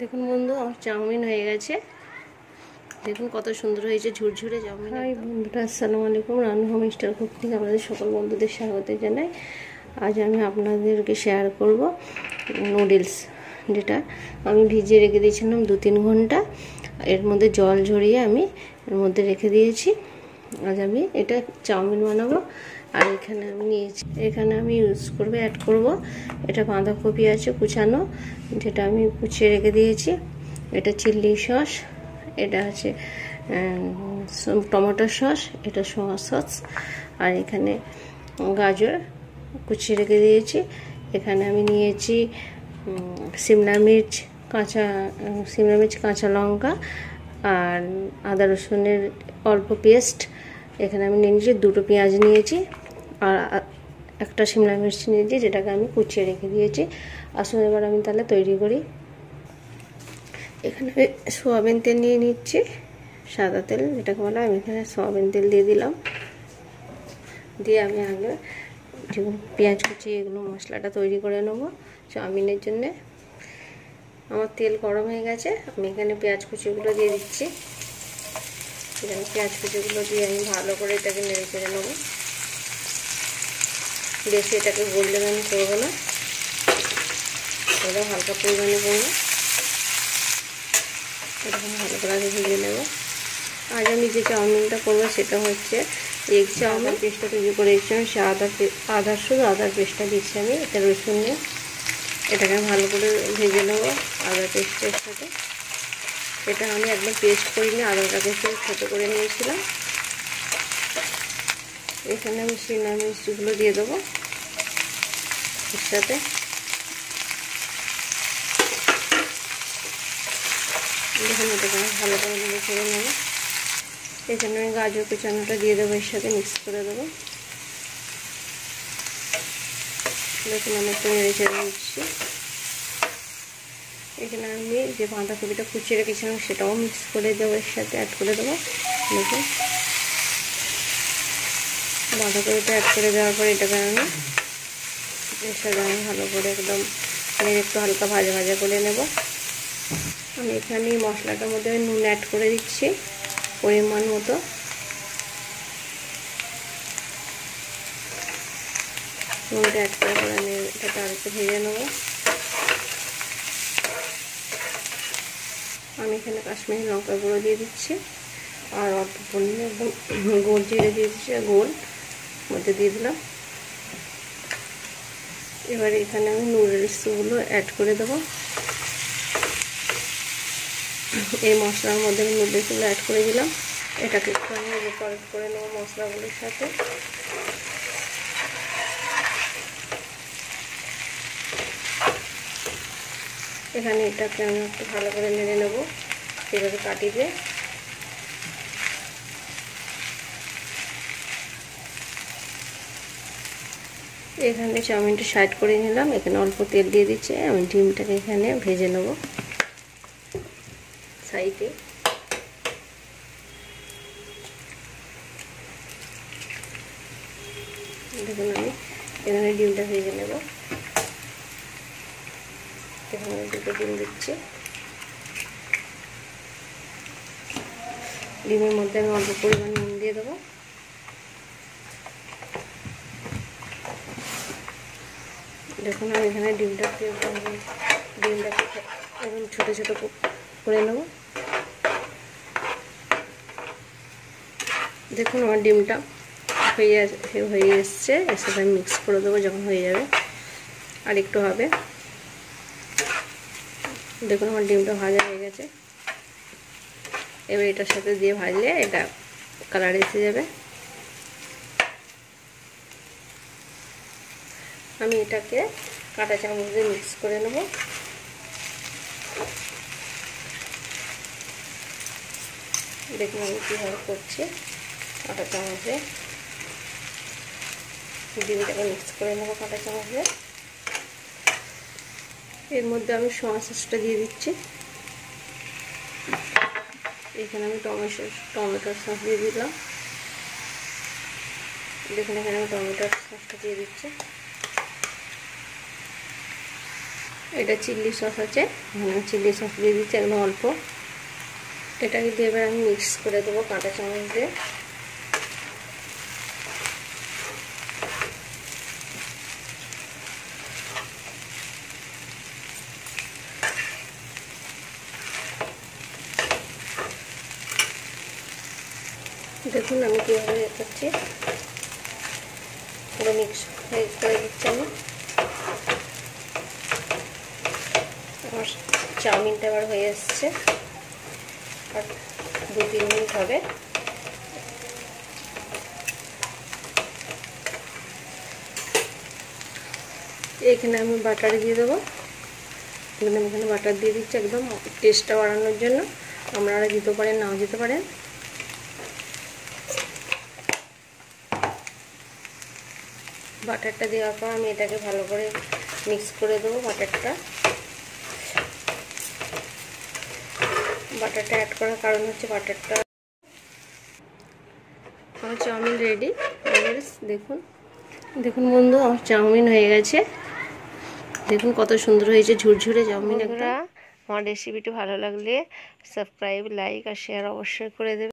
দেখুন বন্ধু, আমার চাউমিন হয়ে গেছে। দেখুন কত সুন্দর হয়েছে, ঝুরঝুরে চাউমিন। হাই বন্ধুরা, আসসালামু আলাইকুম। রানু হোম স্টার কুক থেকে আপনাদের সকল বন্ধুদের স্বাগত জানাই। আজ আমি আপনাদেরকে শেয়ার করব নুডলস, যেটা আমি ভিজিয়ে রেখে দিয়েছিলাম 2-3 ঘন্টা। এর মধ্যে জল ঝরিয়ে আমি এর মধ্যে রেখে দিয়েছি। আজ আমি এটা চাউমিন বানাবো। আর এখানে আমি নিয়েছি, এখানে আমি অ্যাড করব এটা বাঁধাকপি আছে কুচানো, যেটা আমি কুচিয়ে রেখে দিয়েছি। এটা চিলি সস, এটা আছে টমেটো সস, এটা সোয়া সস। আর এখানে গাজর কুচিয়ে রেখে দিয়েছি। এখানে আমি নিয়েছি সিমলা মির্চ, কাঁচা লঙ্কা আর আদা রসুনের অল্প পেস্ট। এখানে আমি নিয়ে নিয়েছি 2টো পেঁয়াজ নিয়েছি আর একটা সিমলা মির্চ নিয়েছি, যেটাকে আমি কুচিয়ে রেখে দিয়েছি। আসুন এবার আমি তাহলে তৈরি করি। এখানে সোয়াবিন তেল নিয়ে নিচ্ছি, সাদা তেল যেটাকে বলে। আমি এখানে সোয়াবিন তেল দিয়ে দিলাম। দিয়ে আমি আগে যেগুলো পেঁয়াজ কুচি এগুলো মশলাটা তৈরি করে নেবো চাউমিনের জন্যে। আমার তেল গরম হয়ে গেছে, আমি এখানে পেঁয়াজ কুচিগুলো দিয়ে দিচ্ছি। এখানে পেঁয়াজ কুচিগুলো দিয়ে আমি ভালো করে এটাকে নেড়ে চেড়ে নেবো। বেশি এটাকে গোল্ডেন আমি করবো না, এটা হালকা পরিমাণে করবো। এরকম ভালো করে আগে ভেজে নেবো। আজ আমি যে চাউমিনটা করবো সেটা হচ্ছে এগ চাউমিন। পেস্টটা তৈরি করে রেখেছিলাম, সে শুধু আদার পেস্টটা দিচ্ছি আমি। এটা রসুন নিয়ে এটাকে ভালো করে ভেজে নেবো আদা পেস্টের সাথে। এটা আমি একদম পেস্ট করিনি, আদাটাকে একটু ছোটো করে নিয়েছিলাম। এখানে আমি সিমলা মির্চগুলো দিয়ে দেবো এর সাথে। দেখুন এটাকে ভালো করে নেড়ে ছেড়ে নেবো। এখানে আমি গাজর কুচানোটা দিয়ে দেবো, এর সাথে মিক্স করে দেবো। দেখুন আমি একটু নেড়ে ছেড়ে দিচ্ছি। এখানে আমি যে বাঁধাকপিটা কুচিয়ে রেখেছিলাম সেটাও মিক্স করে দেবো, এর সাথে অ্যাড করে দেবো। দেখুন বাঁধাকপিটা অ্যাড করে দেওয়ার পর এটাকে আমি এর সাথে আমি ভালো করে একদম একটু হালকা ভাজা ভাজা করে নেব। আমি এখানে মশলাটার মধ্যে নুন অ্যাড করে দিচ্ছি পরিমাণ মতো। নুনটা অ্যাড করে আমি এটাকে আরেকটু ভেজে নেব। আমি এখানে কাশ্মীরি লঙ্কা গুঁড়ো দিয়ে দিচ্ছি আর অল্প পরিমাণে একদম গোল জিরে দিয়ে দিচ্ছি, গোল মধ্যে দিয়ে দিলাম। এবারে এখানে আমি নুডলসগুলো অ্যাড করে দেবো। এই মশলার মধ্যে আমি নুডলসগুলো অ্যাড করে দিলাম। এটাকে একটু আমি ডেকোরেট করে নেবো মশলাগুলোর সাথে। এখানে এটাকে আমি একটু ভালো করে নেড়ে নেবো এভাবে কাটি দিয়ে। এখানে চাউমিনটা সাইড করে নিলাম। এখানে অল্প তেল দিয়ে দিচ্ছি। আমি ডিমটাকে এখানে ভেজে নেব সাইডে। দেখুন আমি এখানে ডিমটা ভেজে নেব। এখানে 2টো ডিম দিচ্ছি। ডিমের মধ্যে আমি অল্প পরিমাণ নুন দিয়ে দেবো। দেখুন আমি এখানে ডিমটাকে একদম ছোটো ছোটো করে নেব। দেখুন আমার ডিমটা হয়ে এসছে। এর সাথে আমি মিক্স করে দেবো যখন হয়ে যাবে, আর একটু হবে। দেখুন আমার ডিমটা ভাজা হয়ে গেছে। এবার এটার সাথে দিয়ে ভাজলে এটা কালার এসে যাবে। আমি এটাকে কাঁটা চামচ দিয়ে মিক্স করে নেব। দেখুন আমি কীভাবে করছি। কাঁটা চামচে ডিমটাকে মিক্স করে নেব কাঁটা চামচে। এর মধ্যে আমি সোয়া সসটা দিয়ে দিচ্ছি। এখানে আমি টমেটোর সস দিয়ে দিলাম। দেখুন এখানে আমি টমেটোর সসটা দিয়ে দিচ্ছি। এটা চিলি সস আছে, চিলি সস দিয়ে দিচ্ছি একদম অল্প। এটাকে দিয়ে এবার আমি মিক্স করে দেবো কাঁটা চামচ দিয়ে। দেখুন আমি কীভাবে করছি, পুরো মিক্স করে দিচ্ছি আমি। আমার চাউমিনটা আবার হয়ে এসছে, আর 2-3 মিনিট হবে। এখানে আমি বাটার দিয়ে দেবো, এখানে বাটার দিয়ে দিচ্ছি একদম টেস্টটা বাড়ানোর জন্য। আপনারা দিতে পারেন, নাও দিতে পারেন। বাটারটা দেওয়ার পর আমি এটাকে ভালো করে মিক্স করে দেবো। বাটারটা অ্যাড করার কারণ হচ্ছে বাটারটা। আমার চাউমিন রেডি। দেখুন দেখুন বন্ধু, আমার চাউমিন হয়ে গেছে। দেখুন কত সুন্দর হয়েছে, ঝুরঝুরে চাউমিন। আমার রেসিপিটি ভালো লাগলে সাবস্ক্রাইব, লাইক আর শেয়ার অবশ্যই করে দেবেন।